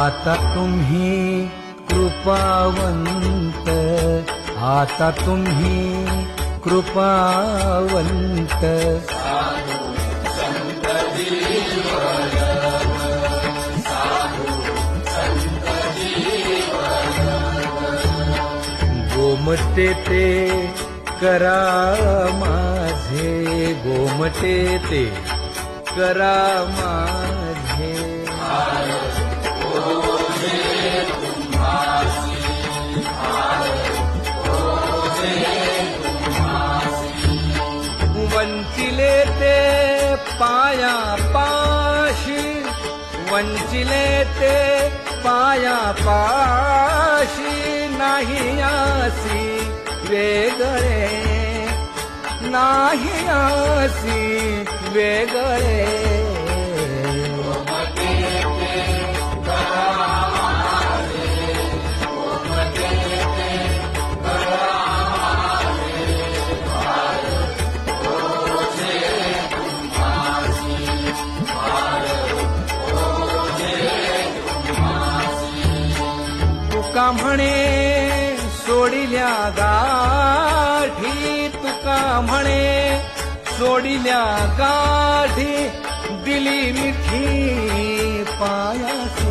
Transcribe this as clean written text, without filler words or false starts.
आता तुम्ही कृपावंत, आता तुम्ही कृपावंत. गोमटे ते करा माझे, गोमटे ते करा माझे. वंचिले ते पाया पाशी, वंचिले ते पाया पाशी. नाही आसी वेगळे, नाही आसी वेगळे. तुका म्हणे सोडिल्या गाठी, तुका म्हणे सोडिल्या गाठी. दिली मिठी पायास